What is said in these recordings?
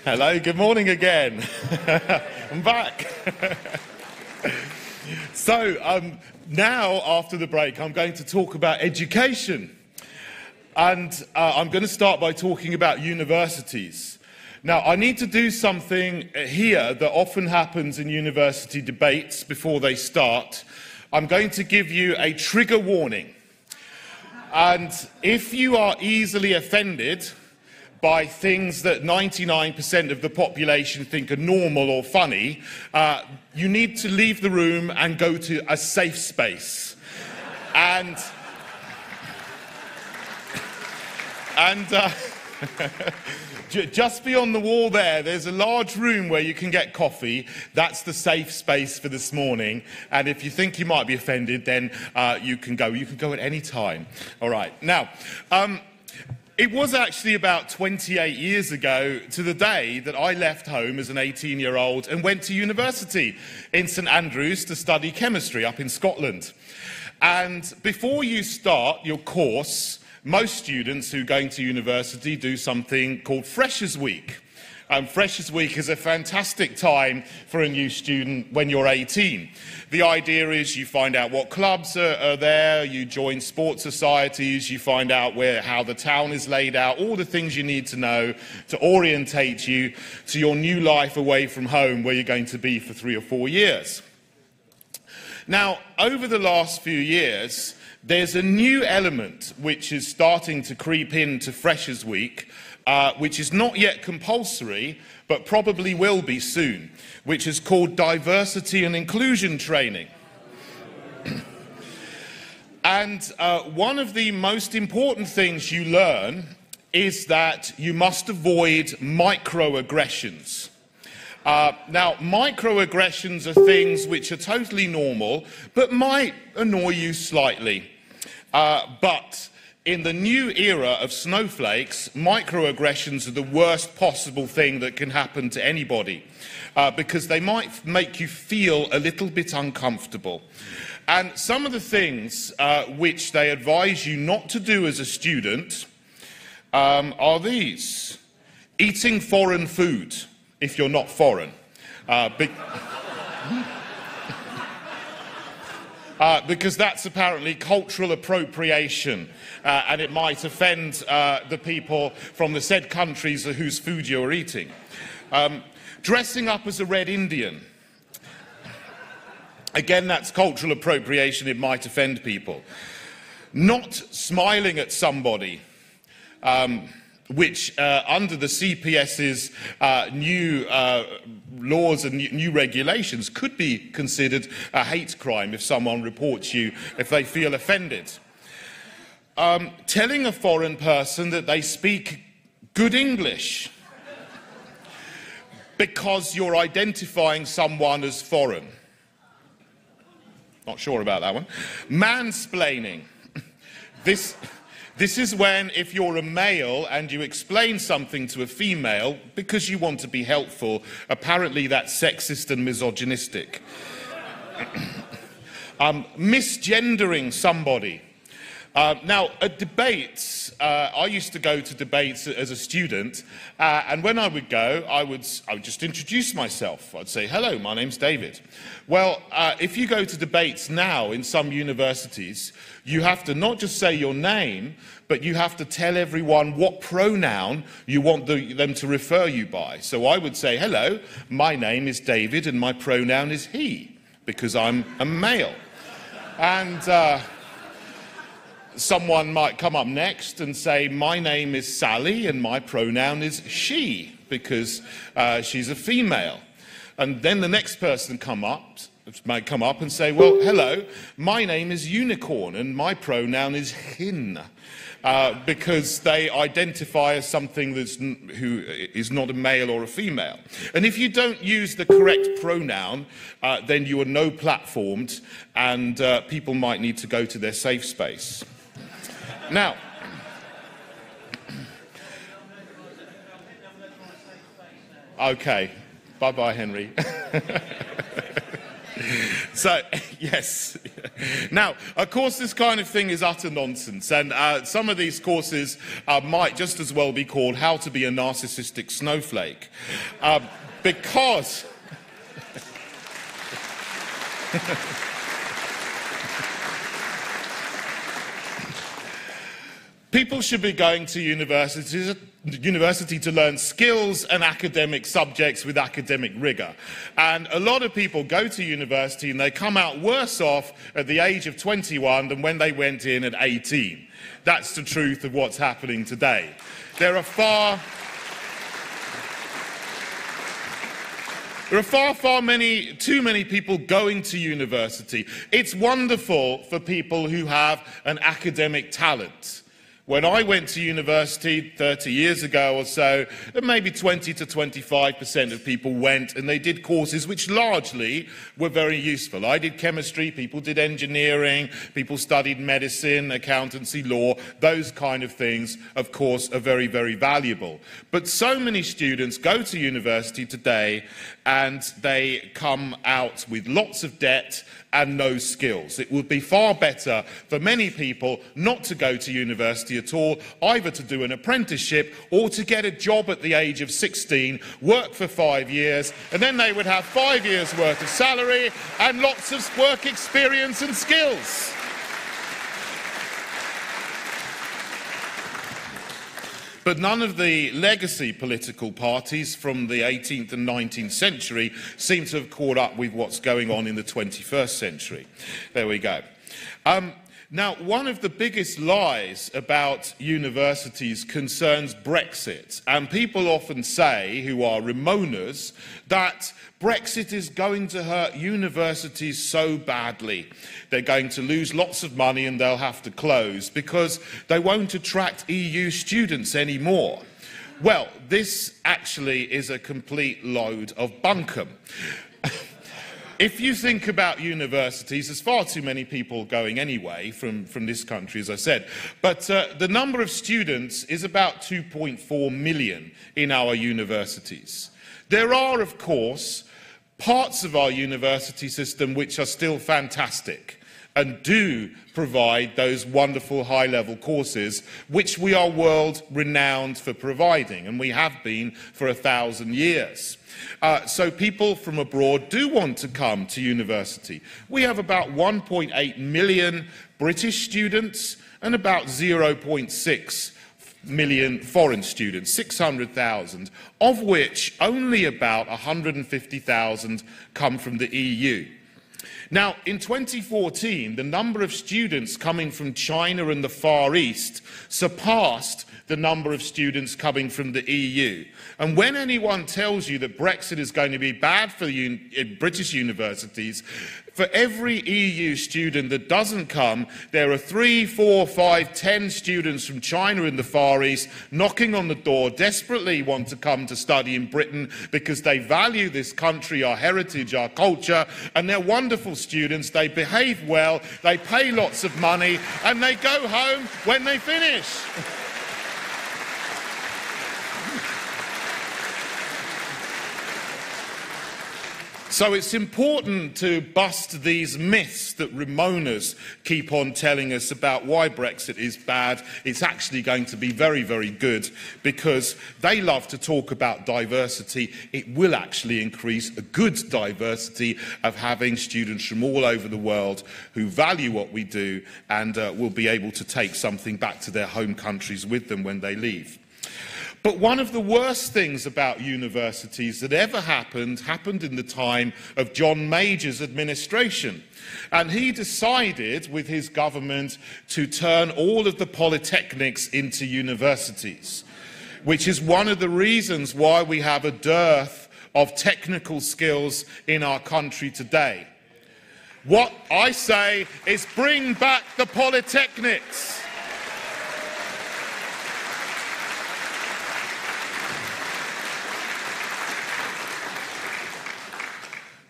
Hello, good morning again. I'm back. So now, after the break, I'm going to talk about education. And I'm going to start by talking about universities. Now, I need to do something here that often happens in university debates before they start. I'm going to give you a trigger warning. And if you are easily offended by things that 99% of the population think are normal or funny, you need to leave the room and go to a safe space. And just beyond the wall there's a large room where you can get coffee. That's the safe space for this morning. And if you think you might be offended, then you can go. You can go at any time. All right. Now, it was actually about 28 years ago to the day that I left home as an 18-year-old and went to university in St Andrews to study chemistry up in Scotland. And before you start your course, most students who are going to university do something called Freshers' Week. Freshers' Week is a fantastic time for a new student when you're 18. The idea is you find out what clubs are there, you join sports societies, you find out how the town is laid out, all the things you need to know to orientate you to your new life away from home where you're going to be for 3 or 4 years. Now, over the last few years, there's a new element which is starting to creep into Freshers' Week, which is not yet compulsory, but probably will be soon, which is called diversity and inclusion training. And one of the most important things you learn is that you must avoid microaggressions. Now, microaggressions are things which are totally normal, but might annoy you slightly. But in the new era of snowflakes, microaggressions are the worst possible thing that can happen to anybody, because they might make you feel a little bit uncomfortable. And some of the things which they advise you not to do as a student are these. Eating foreign food, if you're not foreign. Because that's apparently cultural appropriation, and it might offend the people from the said countries whose food you're eating. Dressing up as a Red Indian. Again, that's cultural appropriation, it might offend people. Not smiling at somebody, which under the CPS's new laws and new regulations could be considered a hate crime if someone reports you if they feel offended. Telling a foreign person that they speak good English because you're identifying someone as foreign. Not sure about that one. Mansplaining. This is when, if you're a male and you explain something to a female because you want to be helpful, apparently that's sexist and misogynistic. Misgendering somebody. Now, at debates, I used to go to debates as a student, and when I would go, I would just introduce myself. I'd say, hello, my name's David. Well, if you go to debates now in some universities, you have to not just say your name, but you have to tell everyone what pronoun you want them to refer you by. So I would say, hello, my name is David and my pronoun is he, because I'm a male. And someone might come up next and say, my name is Sally and my pronoun is she, because she's a female. And then the next person might come up and say, well, hello, my name is Unicorn and my pronoun is hin, because they identify as something who is not a male or a female. And if you don't use the correct pronoun, then you are no platformed, and people might need to go to their safe space. Now, okay, bye-bye, Henry. So, yes, Now, of course, this kind of thing is utter nonsense, and some of these courses might just as well be called How to Be a Narcissistic Snowflake, because people should be going to university to learn skills and academic subjects with academic rigour. And a lot of people go to university and they come out worse off at the age of 21 than when they went in at 18. That's the truth of what's happening today. There are far too many people going to university. It's wonderful for people who have an academic talent. When I went to university 30 years ago or so, maybe 20 to 25% of people went and they did courses which largely were very useful. I did chemistry, people did engineering, people studied medicine, accountancy, law. Those kind of things, of course, are very, very valuable. But so many students go to university today and they come out with lots of debt and no skills. It would be far better for many people not to go to university at all, either to do an apprenticeship or to get a job at the age of 16, work for 5 years, and then they would have 5 years' worth of salary and lots of work experience and skills. But none of the legacy political parties from the 18th and 19th century seem to have caught up with what's going on in the 21st century. There we go. Now, one of the biggest lies about universities concerns Brexit. And people often say, who are Remoaners, that Brexit is going to hurt universities so badly. They're going to lose lots of money and they'll have to close because they won't attract EU students anymore. Well, this actually is a complete load of bunkum. If you think about universities, there's far too many people going anyway from this country, as I said. But the number of students is about 2.4 million in our universities. There are, of course, parts of our university system which are still fantastic and do provide those wonderful high-level courses which we are world-renowned for providing, and we have been for 1,000 years. So people from abroad do want to come to university. We have about 1.8 million British students and about 0.6 million foreign students, 600,000, of which only about 150,000 come from the EU. Now, in 2014, the number of students coming from China and the Far East surpassed the number of students coming from the EU. And when anyone tells you that Brexit is going to be bad for British universities, for every EU student that doesn't come, there are 3, 4, 5, 10 students from China and the Far East knocking on the door, desperately want to come to study in Britain because they value this country, our heritage, our culture, and they're wonderful students. They behave well, they pay lots of money, and they go home when they finish. So it's important to bust these myths that Remoaners keep on telling us about why Brexit is bad. It's actually going to be very, very good because they love to talk about diversity. It will actually increase a good diversity of having students from all over the world who value what we do and will be able to take something back to their home countries with them when they leave. But one of the worst things about universities that ever happened in the time of John Major's administration. And he decided with his government to turn all of the polytechnics into universities, which is one of the reasons why we have a dearth of technical skills in our country today. What I say is bring back the polytechnics.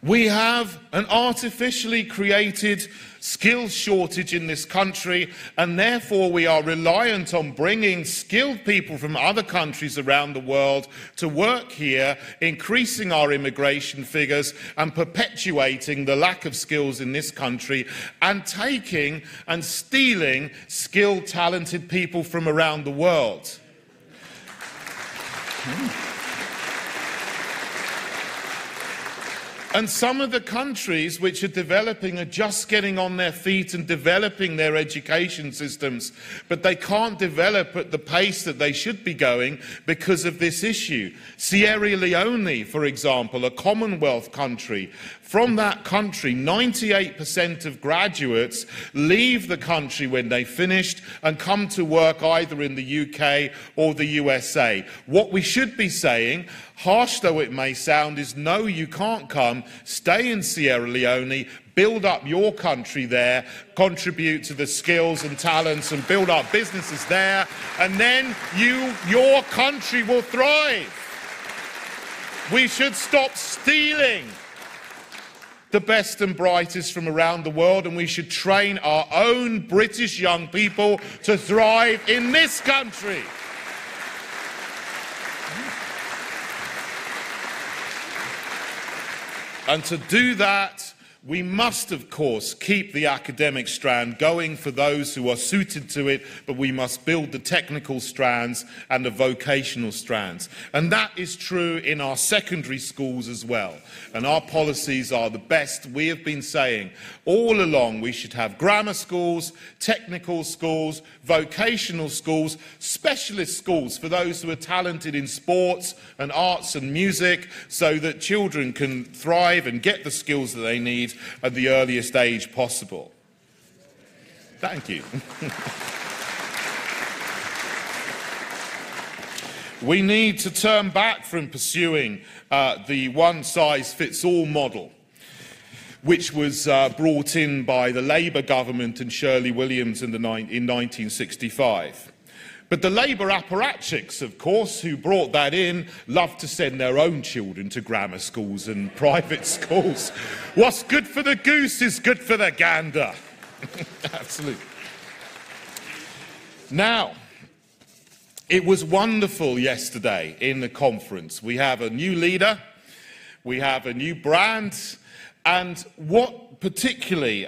We have an artificially created skills shortage in this country, and therefore we are reliant on bringing skilled people from other countries around the world to work here, increasing our immigration figures and perpetuating the lack of skills in this country, and taking and stealing skilled, talented people from around the world. And some of the countries which are developing are just getting on their feet and developing their education systems, but they can't develop at the pace that they should be going because of this issue. Sierra Leone, for example, a Commonwealth country, from that country, 98% of graduates leave the country when they finished and come to work either in the UK or the USA. What we should be saying, harsh though it may sound, is no, you can't come, stay in Sierra Leone, build up your country there, contribute to the skills and talents and build up businesses there, and then your country will thrive. We should stop stealing the best and brightest from around the world, and we should train our own British young people to thrive in this country. And to do that, we must, of course, keep the academic strand going for those who are suited to it, but we must build the technical strands and the vocational strands. And that is true in our secondary schools as well. And our policies are the best. We have been saying all along we should have grammar schools, technical schools, vocational schools, specialist schools for those who are talented in sports and arts and music, so that children can thrive and get the skills that they need at the earliest age possible. Thank you. We need to turn back from pursuing the one-size-fits-all model, which was brought in by the Labour government and Shirley Williams in 1965. But the Labour apparatchiks, of course, who brought that in, love to send their own children to grammar schools and private schools. What's good for the goose is good for the gander. Absolutely. Now, it was wonderful yesterday in the conference. We have a new leader, we have a new brand, and what particularly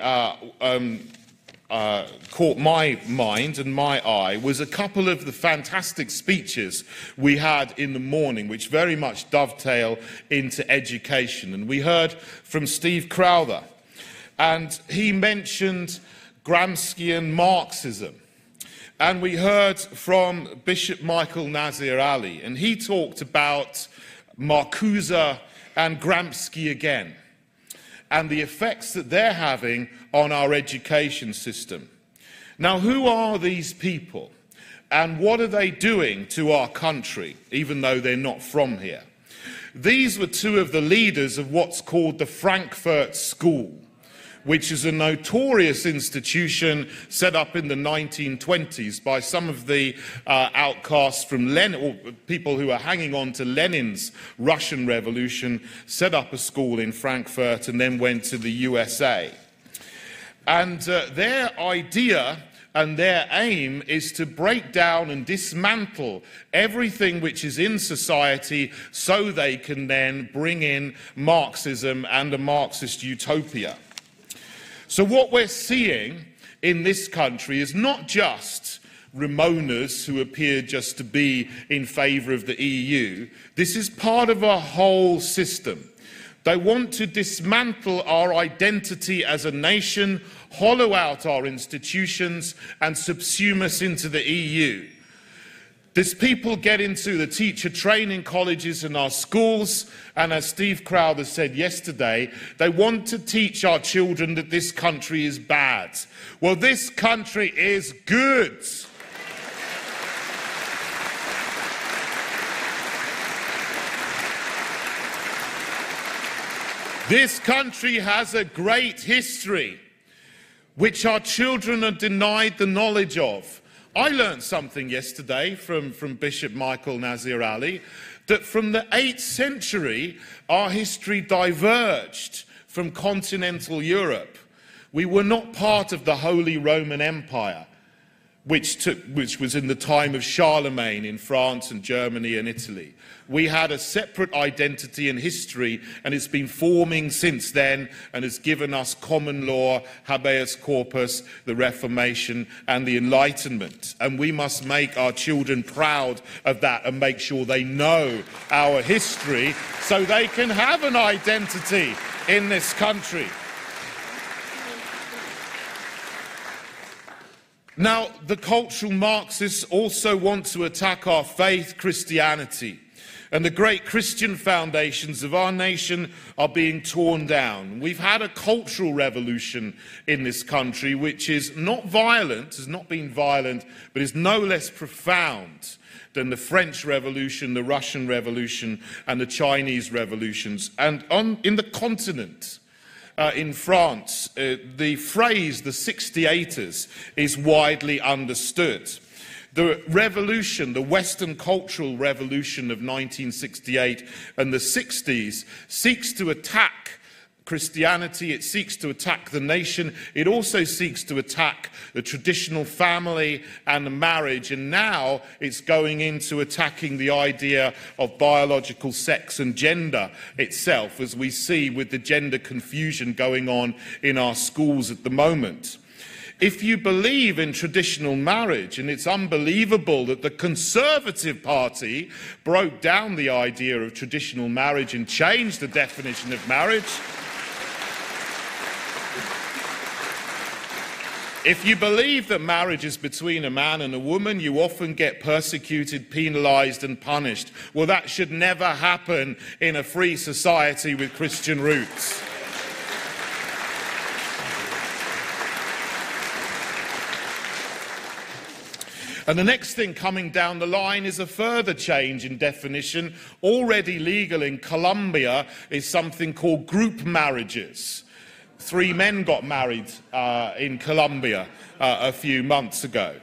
caught my mind and my eye was a couple of the fantastic speeches we had in the morning, which very much dovetail into education. And we heard from Steve Crowther, and he mentioned Gramscian Marxism. And we heard from Bishop Michael Nazir Ali, and he talked about Marcuse and Gramsci again, and the effects that they're having on our education system. Now, who are these people, and what are they doing to our country, even though they're not from here? These were two of the leaders of what's called the Frankfurt School, which is a notorious institution set up in the 1920s by some of the outcasts from Lenin, or people who are hanging on to Lenin's Russian Revolution, set up a school in Frankfurt and then went to the USA. And their idea and their aim is to break down and dismantle everything which is in society so they can then bring in Marxism and a Marxist utopia. So what we're seeing in this country is not just Ramonas who appear just to be in favour of the EU. This is part of a whole system. They want to dismantle our identity as a nation, hollow out our institutions and subsume us into the EU. These people get into the teacher training colleges in our schools, and as Steve Crowther said yesterday, they want to teach our children that this country is bad. Well, this country is good. This country has a great history, which our children are denied the knowledge of. I learned something yesterday from Bishop Michael Nazir Ali, that from the 8th century, our history diverged from continental Europe. We were not part of the Holy Roman Empire, which was in the time of Charlemagne in France and Germany and Italy. We had a separate identity and history, and it's been forming since then and has given us common law, habeas corpus, the Reformation and the Enlightenment. And we must make our children proud of that and make sure they know our history so they can have an identity in this country. Now, the cultural Marxists also want to attack our faith, Christianity. And the great Christian foundations of our nation are being torn down. We've had a cultural revolution in this country which is not violent, has not been violent, but is no less profound than the French Revolution, the Russian Revolution, and the Chinese revolutions. And in the continent, in France, the phrase, the 68ers, is widely understood. The revolution, the Western cultural revolution of 1968 and the 60s, seeks to attack Christianity, it seeks to attack the nation, it also seeks to attack the traditional family and the marriage, and now it's going into attacking the idea of biological sex and gender itself, as we see with the gender confusion going on in our schools at the moment. If you believe in traditional marriage, and it's unbelievable that the Conservative Party broke down the idea of traditional marriage and changed the definition of marriage. If you believe that marriage is between a man and a woman, you often get persecuted, penalised and punished. Well, that should never happen in a free society with Christian roots. And the next thing coming down the line is a further change in definition. Already legal in Colombia is something called group marriages. 3 men got married in Colombia a few months ago.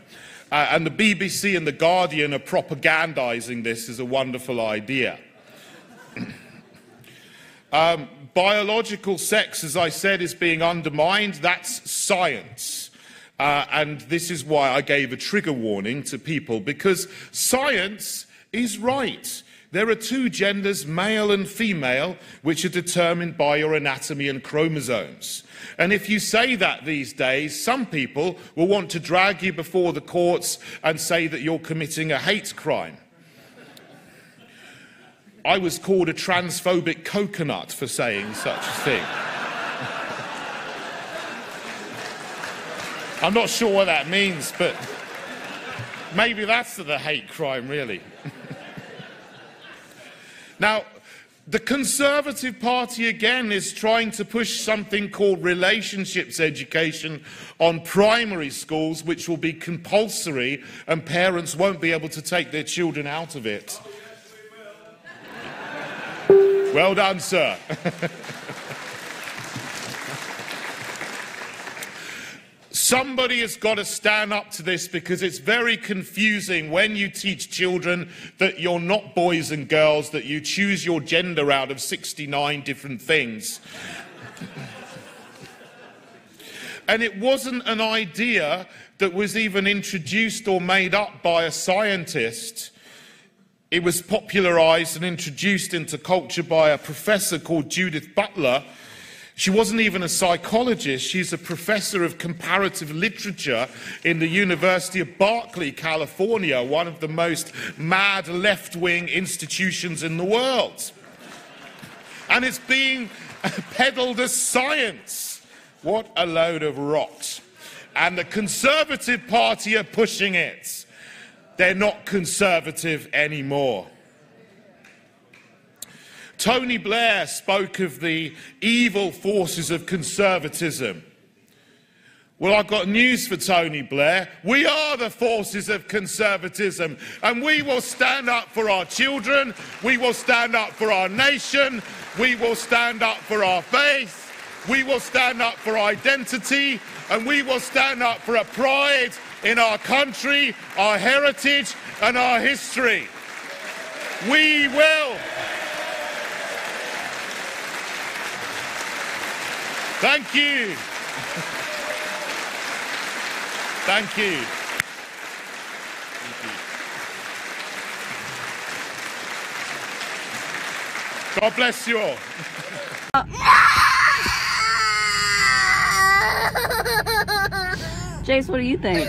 And the BBC and The Guardian are propagandising this as a wonderful idea. Biological sex, as I said, is being undermined. That's science. And this is why I gave a trigger warning to people, because science is right. There are 2 genders, male and female, which are determined by your anatomy and chromosomes. And if you say that these days, some people will want to drag you before the courts and say that you're committing a hate crime. I was called a transphobic coconut for saying such a thing. I'm not sure what that means, but maybe that's the hate crime, really. Now, the Conservative Party, again, is trying to push something called relationships education on primary schools, which will be compulsory, and parents won't be able to take their children out of it. Well done, sir. Somebody has got to stand up to this, because it's very confusing when you teach children that you're not boys and girls, that you choose your gender out of 69 different things. And it wasn't an idea that was even introduced or made up by a scientist. It was popularised and introduced into culture by a professor called Judith Butler. She wasn't even a psychologist. She's a professor of comparative literature in the University of Berkeley, California, one of the most mad left-wing institutions in the world. And it's being peddled as science. What a load of rot. And the Conservative Party are pushing it. They're not conservative anymore. Tony Blair spoke of the evil forces of conservatism. Well, I've got news for Tony Blair. We are the forces of conservatism, and we will stand up for our children, we will stand up for our nation, we will stand up for our faith, we will stand up for identity, and we will stand up for a pride in our country, our heritage, and our history. We will. Thank you. Thank you. God bless you all. Jace, what do you think?